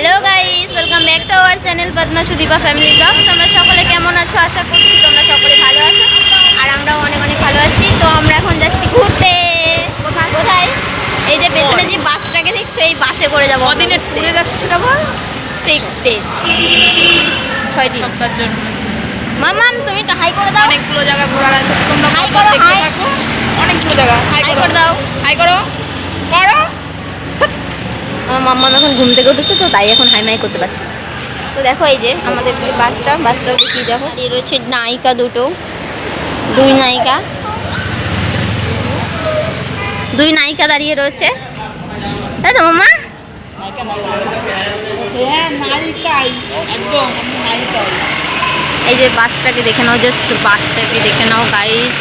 Hello guys, welcome back to our channel Padma Sudipa family blog. তোমরা সকলে কেমন আছো? আশা করছি তোমরা সকলে ভালো আছো, আর আমরাও অনেক অনেক ভালো আছি। তো আমরা এখন যাচ্ছি ঘুরতে। কোথায়? এই যে পেছনে যে বাসটাকে দেখছো, এই বাসে করে যাবো। কদিনের ট্যুরে যাচ্ছি সেটা বল। 6 days, 6 দিন সপ্তাহের জন্য। মামাম তুমি একটু হাই করে দাও। অনেকগুলো জায়গা ঘোরার আছে, তোমরা হাই করো, দেখতে হাই। থাকো। অনেকগুলো জায়গা হাই করে দাও। হাই করো করো। আমার মাম্মা এখন ঘুম থেকে উঠেছে, তো তাই এখন হাই মাই করতে পারছি। তো দেখো এই যে আমাদের যে বাসটাও দেখিয়ে দেখো, এই রয়েছে নায়িকা দুই নায়িকা দাঁড়িয়ে রয়েছে, তাই তো মাম্মা? হ্যাঁ, নায়িকাই একদম, নায়িকাই। এই যে বাসটাকে দেখে নাও, জাস্ট বাসটাকে দেখে নাও গাইস।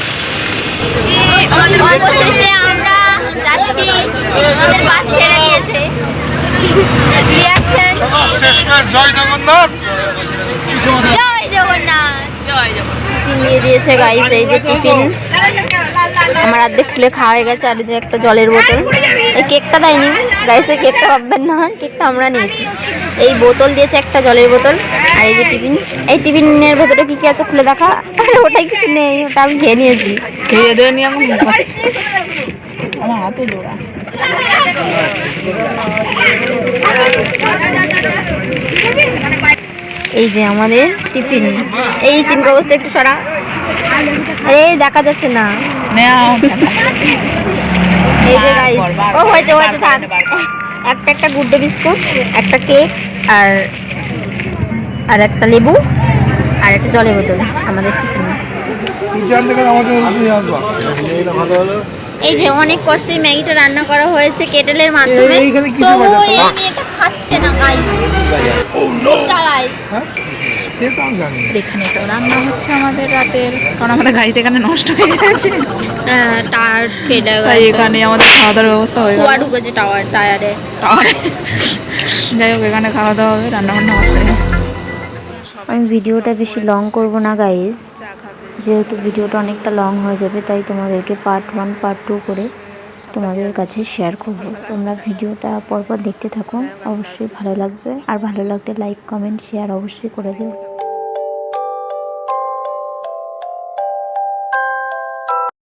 অবশেষে আমরা যাচ্ছি, আমাদের বাস ছেড়ে দিয়েছে। রিঅ্যাকশন জয় জগন্নাথ। জয় জগন্নাথ। জয় জগন্নাথ। টিফিন দিয়ে দিয়েছে গাইস, এই যে টিফিন আমার অর্ধেক খুলে খাওয়া হয়ে গেছে। আর যে একটা জলের বোতল, এই কেকটা দেয়নি গাইস, এই কেকটা ভাববেন না, কেকটা আমরা নিয়েছি। এই বোতল দিয়েছে, একটা জলের বোতল। আর এই যে টিফিন, এই টিফিনের ভেতরে কি কি আছে খুলে দেখা। আরে ওটাই কিছু নেই, ওটা আমি খেয়ে নিয়েছি। খেয়ে দিয়ে নিয়ে এখন আমার হাতে জোড়া। এই যে আমাদের টিফিন, এই চিমকা বস্তা একটু সরা, আরে দেখা যাচ্ছে না। এই যে গাইস, ও হয়েছে থাক। একটা গুড ডে বিস্কুট, একটা কেক, আর একটা লেবু, আর একটা জলের বোতল আমাদের টিফিন। এই যে অনেক কষ্টে ম্যাগিটা রান্না করা হয়েছে কেটেলের মাধ্যমে, তবুও এই মেয়েটা খাচ্ছে না গাইস, চালায়। এখানে তো রান্না হচ্ছে আমাদের রাতের, কারণ আমাদের গাড়িতে এখানে নষ্ট হয়ে গেছে। টায়ার ফেলে তাই এখানে আমাদের খাওয়া দাওয়ার ব্যবস্থা হয়ে গেল। ঢুকেছে টায়ারে। যাই হোক, এখানে খাওয়া দাওয়া হবে, রান্না বান্না হবে। আমি ভিডিওটা বেশি লং করব না গাইজ, যেহেতু ভিডিওটা অনেকটা লং হয়ে যাবে, তাই তোমাদেরকে পার্ট 1 পার্ট 2 করে তোমাদের কাছে শেয়ার করব। তোমরা ভিডিওটা পরপর দেখতে থাকো, অবশ্যই ভালো লাগবে। আর ভালো লাগলে লাইক কমেন্ট শেয়ার অবশ্যই করে দিও।